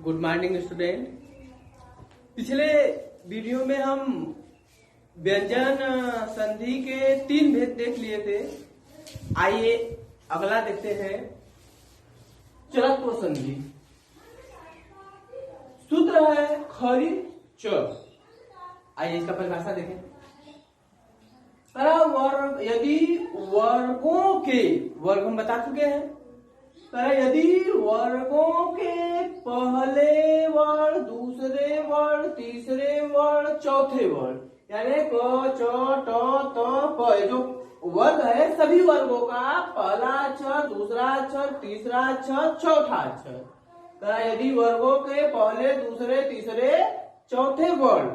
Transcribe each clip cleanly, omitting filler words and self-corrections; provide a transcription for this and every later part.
Good morning student. पिछले video में हम व्यंजन संधि के 3 भेद देख लिए थे। आइए अगला देखते हैं, चरत्व संधि। सूत्र है खरी च। आइए इसका परिभाषा देखें। वर्ग यदि वर्गों के वर्ग हम बता चुके हैं। यदि वर्गों के पहले वर्ण, दूसरे वर्ण, तीसरे वर्ण, चौथे वर्ण यानी क, च, ट, त, प जो वर्ग है सभी वर्गों का पहला अक्षर, दूसरा अक्षर, तीसरा अक्षर, चौथा अक्षर। यदि वर्गों के पहले, दूसरे, तीसरे, चौथे वर्ण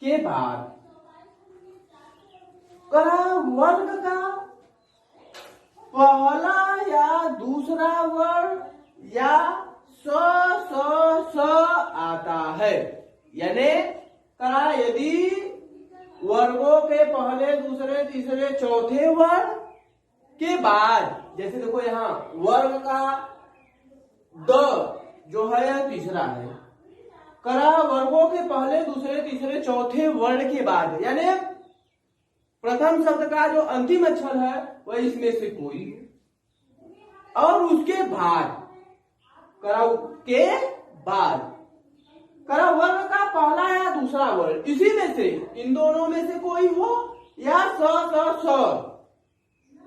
के बाद वर्ग का पहला या दूसरा वर्ण या स आता है, यानी यदि वर्गों के पहले, दूसरे, तीसरे, चौथे वर्ण के बाद, जैसे देखो यहाँ वर्ग का द जो है यह तीसरा है, वर्गों के पहले, दूसरे, तीसरे, चौथे वर्ण के बाद यानी प्रथम शब्द का जो अंतिम अक्षर है वह इसमें से कोई, और उसके बाद वर्ग का पहला या दूसरा वर्ण, इसी में से इन दोनों में से कोई हो या स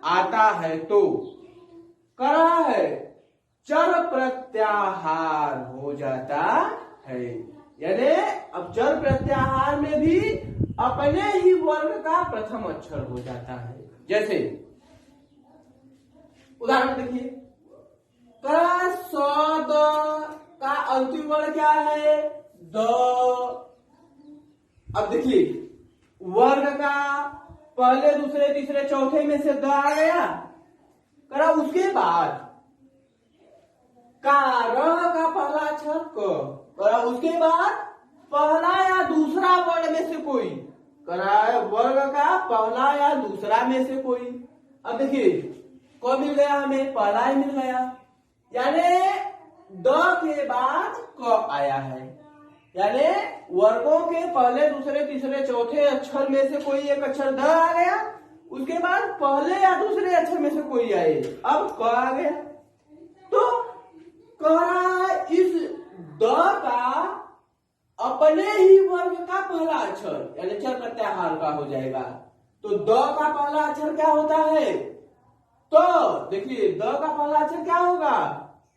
आता है तो है चर प्रत्याहार हो जाता है। यानी अब चर प्रत्याहार में भी अपने ही वर्ग का प्रथम अक्षर हो जाता है। जैसे उदाहरण देखिए, द का अंतिम वर्ण क्या है? द। अब देखिए वर्ग का पहले, दूसरे, तीसरे, चौथे में से द आ गया। उसके बाद का पहला अक्षर क, उसके बाद पहला या दूसरा वर्ण में से कोई, वर्ग का पहला या दूसरा में से कोई। अब देखिए क मिल गया, हमें पहला ही मिल गया, यानी द के बाद क आया है, यानी वर्गों के पहले, दूसरे, तीसरे, चौथे अक्षर में से कोई एक अक्षर द आ गया, उसके बाद पहले या दूसरे अक्षर में से कोई आए, अब क आ गया। तो इस द का अपने ही वर्ग का पहला अक्षर यानी चर प्रत्याहार का हो जाएगा। तो द का पहला अक्षर क्या होता है? तो देखिए द का पहला अक्षर क्या होगा?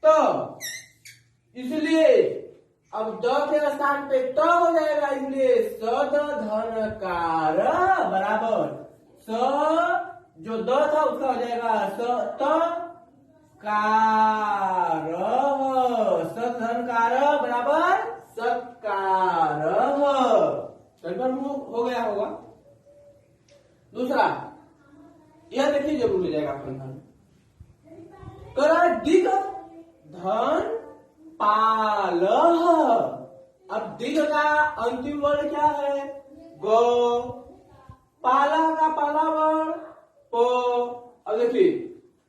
तो इसलिए अब द के स्थान पे त हो जाएगा, इसलिए सद धनकार बराबर स जो द था उसका हो जाएगा स धनकार बराबर सत्कार हो गया होगा। दूसरा यह देखिए जरूर मिल जाएगा दिग धन पाल। अब दिग का अंतिम वर्ण क्या है? ग। पाला का पहला वर्ण प। अब देखिए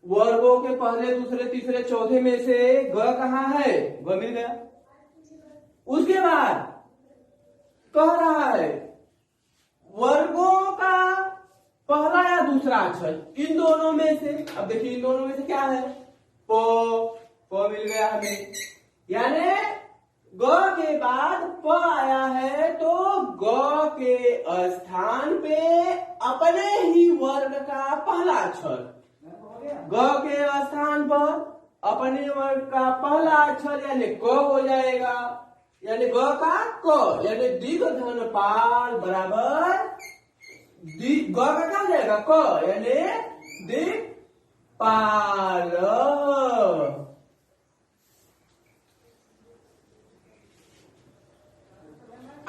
वर्गों के पहले, दूसरे, तीसरे, चौथे में से ग कहाँ है? ग मिल गया। उसके बाद कह रहा है वर्गों का पहला या दूसरा अक्षर इन दोनों में से। अब देखिए इन दोनों में से क्या है? प मिल गया हमें, यानी ग के बाद प आया है, तो ग के स्थान पे अपने ही वर्ग का पहला अक्षर, ग के स्थान पर अपने वर्ग का पहला अक्षर यानी क हो जाएगा, यानी ग का क, यानी दिग धन पाल बराबर ग का क्या हो जाएगा? क, यानी दिग पाल।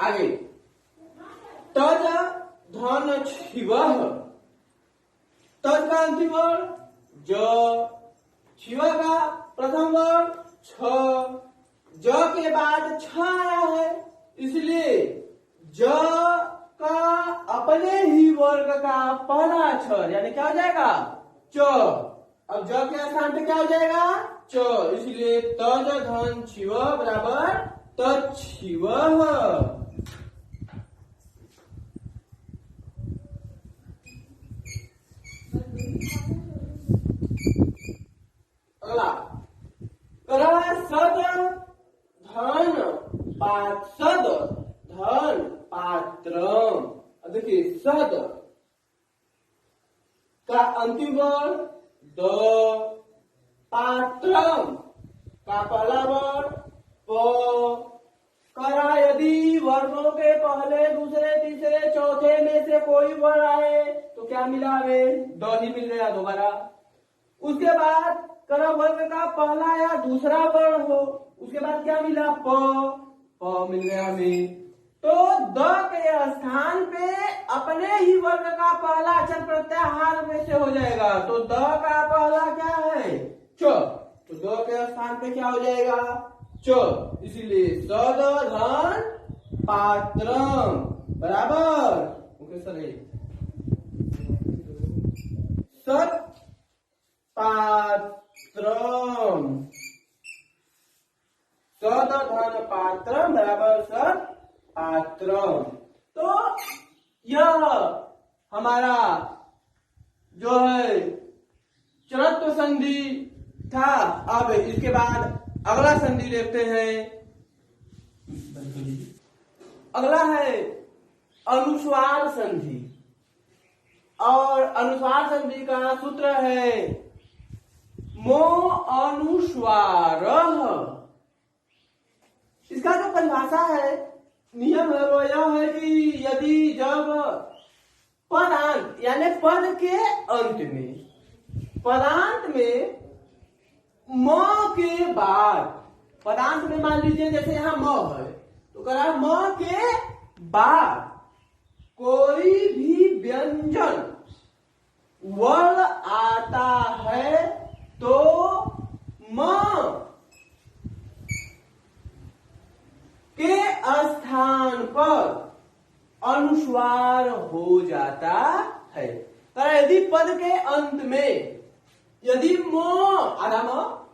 आगे तज धन छिवह। तज का अंतिम वर्ण ज, छिवा का प्रथम वर्ण छ, ज के बाद छ आया है, इसलिए ज का अपने ही वर्ग का पहला अक्षर यानी क्या हो जाएगा? च, अब ज के स्थान पे क्या हो जाएगा? च, इसलिए तज धन छिव बराबर तछिव। अगला करा सद धन सद धन पात्रम। अब देखिए सद का अंतिम वर्ण द, पात्रम का पहला वर्ण प। करा यदि वर्णों के पहले दूसरे तीसरे चौथे में से कोई वर्ण आए तो क्या मिला हमें? द ही मिल गया दोबारा। उसके बाद करा वर्ग का पहला या दूसरा वर्ण हो, उसके बाद क्या मिला? प मिल गया हमें। तो द के स्थान पे अपने ही वर्ग का पहला अक्षर प्रत्याहार में से हो जाएगा। तो द का पहला क्या है? च। तो द के स्थान पे क्या हो जाएगा? च। इसीलिए सद धन पात्रम बराबर ओके सर सत पात्रम। सद धन पात्रम बराबर सत पात्रम। तो यह हमारा जो है चरत्व संधि था। अब इसके बाद अगला संधि देखते हैं। अगला है अनुस्वार संधि, और अनुस्वार संधि का सूत्र है मो अनुस्वार। इसका जो परिभाषा है, नियम है, वो यह है कि यदि जब पदांत यानी पद के अंत में, पदांत में म के बाद, पदांत में मान लीजिए जैसे यहाँ म है, तो करा म के बाद कोई भी व्यंजन वर्ण आता है तो म के स्थान पर अनुस्वार हो जाता है। यदि पद के अंत में यदि म आधा म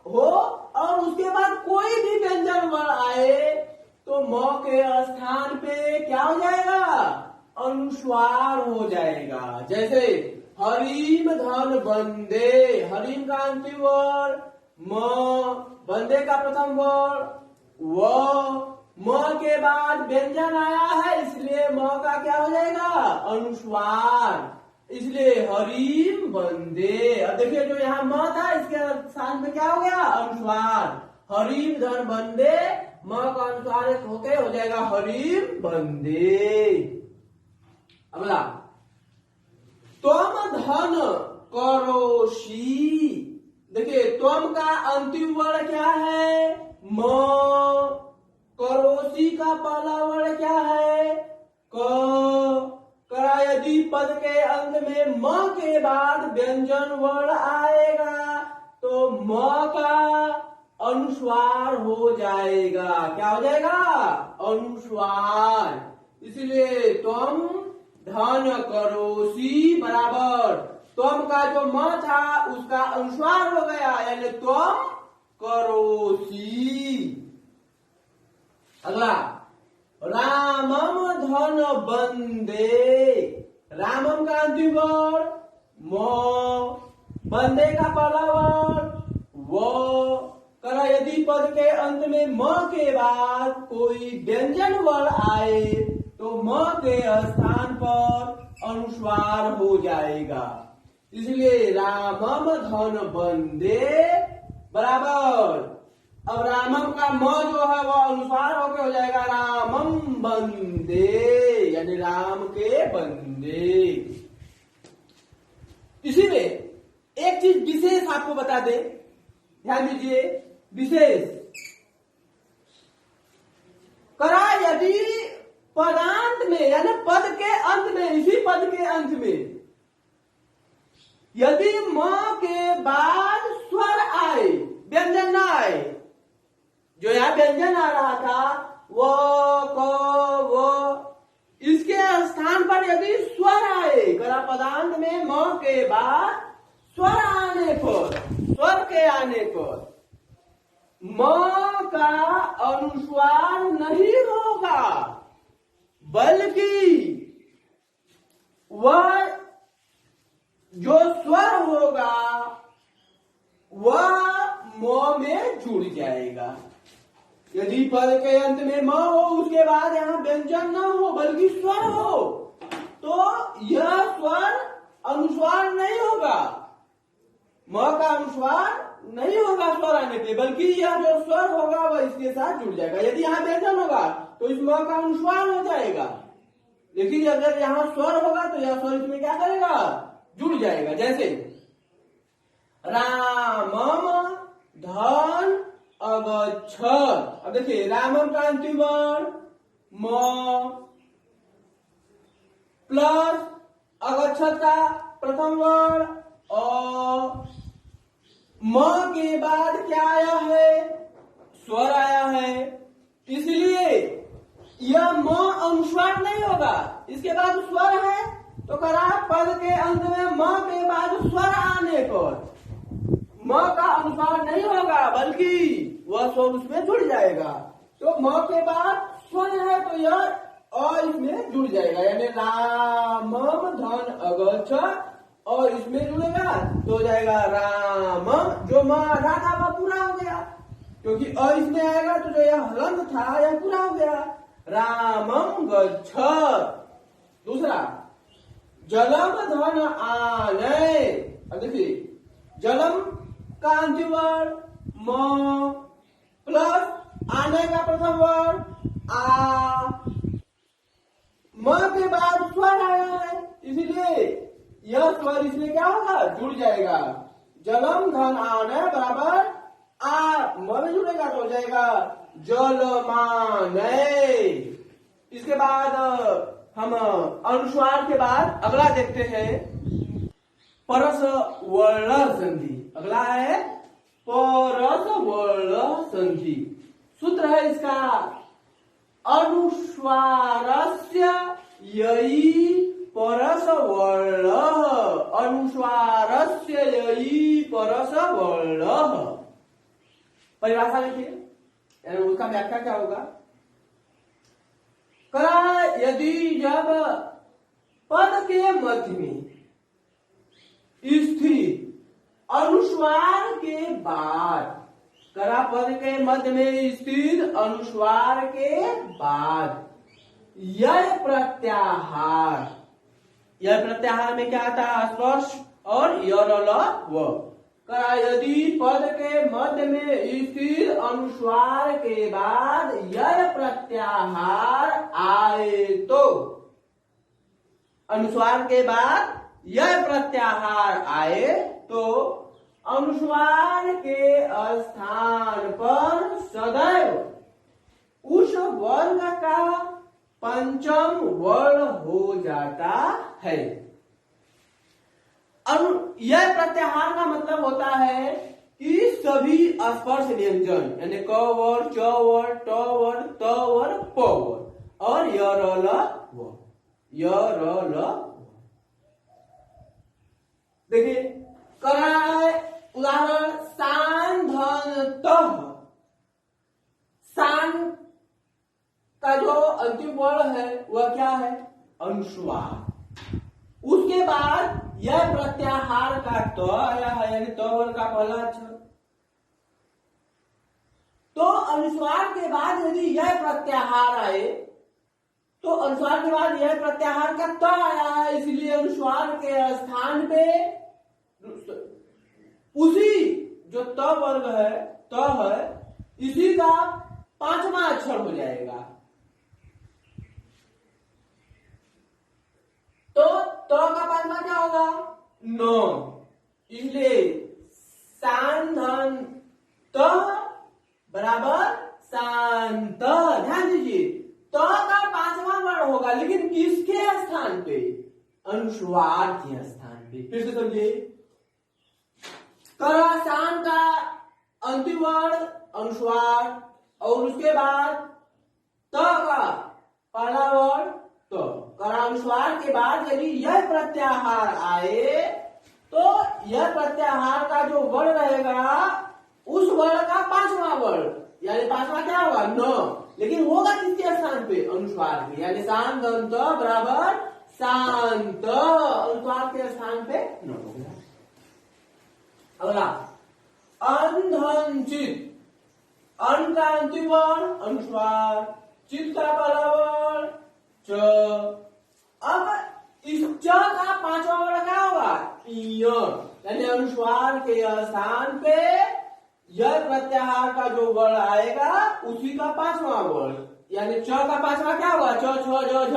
हो और उसके बाद कोई भी व्यंजन वर्ण आए तो म के स्थान पे क्या हो जाएगा? अनुस्वार हो जाएगा। जैसे हरीम धन बंदे, हरीम का अंतिम वर्ण म, बंदे का प्रथम वर्ण व, म के बाद व्यंजन आया है इसलिए म का क्या हो जाएगा? अनुस्वार। इसलिए हरीम बंदे। अब देखिए जो यहाँ म था इसके स्थान में क्या हो गया? अनुस्वार। हरीम धन बंदे, म का अनुस्वार एक होके हो जाएगा हरीम बंदे। अगला त्वम धन करोषी। देखिए त्वम का अंतिम वर्ण क्या है? म। करोषी का पहला वर्ण क्या है? क। करा यदि पद के अंत में म के बाद व्यंजन वर्ण आएगा तो म का अनुस्वार हो जाएगा। क्या हो जाएगा? अनुस्वार। इसलिए त्वम धन करोषी बराबर त्वम का जो म था उसका अनुस्वार हो गया, यानी त्वम करोषी। अगला रामम धन बंदे। रामम का अंतिम वर्ण म, बंदे का पहला वर्ण व। करा यदि पद के अंत में म के बाद कोई व्यंजन वर्ण आए तो म के स्थान पर अनुस्वार हो जाएगा। इसलिए रामम धन बंदे बराबर अब रामम का म जो है वह अनुस्वार होकर हो जाएगा रामम बंदे, यानी राम के बंदे। इसी में एक चीज विशेष आपको बता दे, ध्यान दीजिए। विशेष करा यदि पदांत में यानी पद के अंत में, इसी पद के अंत में यदि म के बाद स्वर आए, व्यंजन ना आए, जो यहाँ व्यंजन आ रहा था वो क वो, इसके स्थान पर यदि स्वर आए, करा पदांत में म के बाद स्वर आने पर स्वर के आने पर म का अनुस्वार नहीं होगा, बल्कि वह जो स्वर होगा वह म में जुड़ जाएगा। यदि पद के अंत में म हो, उसके बाद यहाँ व्यंजन न हो बल्कि स्वर हो, तो यह स्वर अनुस्वार नहीं होगा, म का अनुस्वार नहीं होगा स्वर आने पे, बल्कि यह जो स्वर होगा वह इसके साथ जुड़ जाएगा। यदि यहाँ व्यंजन होगा तो इस म का अनुस्वार हो जाएगा, लेकिन अगर यहाँ स्वर होगा तो यह स्वर इसमें क्या करेगा, जुड़ जाएगा। जैसे रामम धन अगच्छत। अब देखिए रामम का अंतिम वर्ण म प्लस अगच्छत का प्रथम वर्ण अ, म के बाद क्या आया है, स्वर आया है, इसलिए यह म अनुस्वार नहीं होगा, इसके बाद स्वर है तो करा पद के अंत में म के बाद स्वर आने पर म का अनुस्वार नहीं होगा, बल्कि वह स्वर उसमें जुड़ जाएगा। तो म के बाद स्वर है तो यह अ इसमें जुड़ जाएगा, यानी रामम धन अगच्छत और इसमें जुड़ेगा तो हो जाएगा रामम, जो म आधा था वह पूरा हो गया, क्योंकि अ इसमें आएगा तो जो यह हलंत था यह पूरा हो गया, रामम गच्छत। दूसरा जलम धन आने। अब देखिए जलम का अंतिम वर्ण म प्लस आने का प्रथम वर्ण आ, म के बाद स्वर आया है, इसलिए यह स्वर इसमें क्या होगा, जुड़ जाएगा। जलम धन आने बराबर आ, म में जुड़ेगा तो हो जाएगा जलमाने। इसके बाद हम अनुस्वार के बाद अगला देखते हैं परस वर्ण संधि। अगला है परस वर्ण संधि। सूत्र है इसका अनुस्वारस्य ययि परस वर्ण, अनुस्वारस्य ययि परस वर्ण। परिभाषा लिखिए, उसका व्याख्या क्या होगा। करा यदि जब पद के मध्य में स्थित अनुस्वार के बाद, करा पद के मध्य में स्थित अनुस्वार के बाद यह प्रत्याहार, यह प्रत्याहार में क्या आता है, स्पर्श और यरल व। करा यदि पद के मध्य में स्थित अनुस्वार के बाद यह प्रत्याहार आए तो, अनुस्वार के बाद यह प्रत्याहार आए तो अनुस्वार के स्थान पर सदैव उस वर्ग का पंचम वर्ण हो जाता है। यह प्रत्याहार का मतलब होता है कि सभी स्पर्श व्यंजन यानी क वर्ण, च वर्ण, ट वर्ण, त वर्ण, प वर्ण और यरल व, यरल व। देखिए कराए उदाहरण सान धन तह। सान का जो अंतिम वर्ण है वह क्या है, अनुस्वार। उसके बाद यह प्रत्याहार का त आया है, यानी त वर्ण का पहला अक्षर। तो अनुस्वार के बाद यदि यह प्रत्याहार आए तो अनुस्वार के बाद यह प्रत्याहार का त आया है, इसलिए अनुस्वार के स्थान पे उसी जो त वर्ग है, त है, इसी का पांचवा अक्षर हो जाएगा। तो त का पांचवा क्या होगा, न। इसलिए सान धन त बराबर शांत। ध्यान दीजिए त का पांचवा वर्ण होगा, लेकिन किसके स्थान पे, अनुस्वार के स्थान पे। फिर से समझिए, करा शान का अंतिम वर्ण अनुस्वार और उसके बाद त का पहला वर्ण तो। करा अनुस्वार के बाद यदि यह प्रत्याहार आए तो यह प्रत्याहार का जो वर्ण रहेगा उस वर्ण का पांचवा वर्ण, यानी पांचवा क्या होगा? न, लेकिन होगा किसके स्थान पे? अनुस्वार पे, यानी शांत दंत बराबर शांत, अनुस्वार के स्थान पे न हो गया। अगला अंधन चित, अन का अंतिम वर्ण अनुस्वार, चित का पहला वर्ण च। अब इस च का पांचवा वर्ण क्या होगा? इय, यानी अनुस्वार के स्थान पे यह प्रत्याहार का जो वर्ण आएगा उसी का पांचवा वर्ण, यानी च का पांचवा क्या होगा? च छ ज झ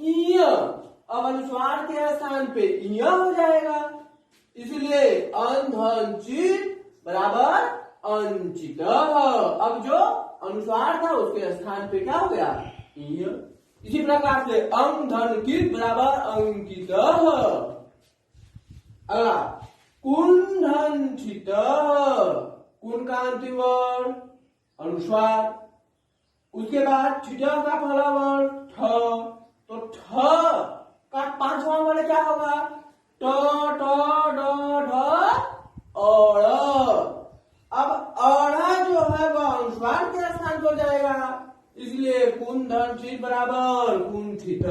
इय। अब अनुस्वार के स्थान पे इय हो जाएगा, इसलिए अंधन चित बराबर अंचित। अब जो अनुस्वार था उसके स्थान पे क्या हो गया? इय। इसी प्रकार से अंधन कित बराबर अंकित। अगला कुंठित, कुन का अंतिम वर्ण अनुस्वार, उसके बाद छिट का पहला वर्ण ठ, तो ठ का पांचवा वर्ण क्या होगा? ट ट ड ढ अड़। अब अड़ा जो है वह अनुस्वार के स्थान पर जाएगा, इसलिए कुंधन चित बराबर कुंठित।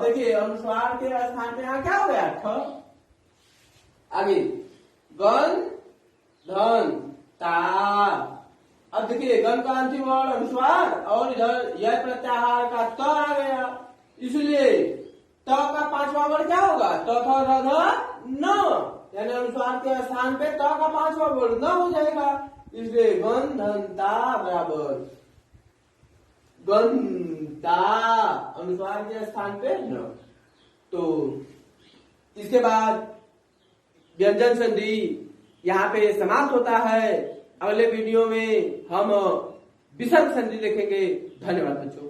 देखिए अनुस्वार के स्थान पे यहाँ क्या हो गया? ठ। आगे गण धन ता, अब देखिए गण का अंतिम वर्ण अनुस्वार और इधर यह प्रत्याहार का त आ गया, इसलिए त का पांचवा वर्ण क्या होगा? त थ र ध न, यानी अनुस्वार के स्थान पे त का पांचवा वर्ण न हो जाएगा, इसलिए गण धन ता बराबर गंता, अनुस्वार के स्थान पे न। तो इसके बाद व्यंजन संधि यहाँ पे समाप्त होता है। अगले वीडियो में हम विसर्ग संधि देखेंगे। धन्यवाद बच्चों।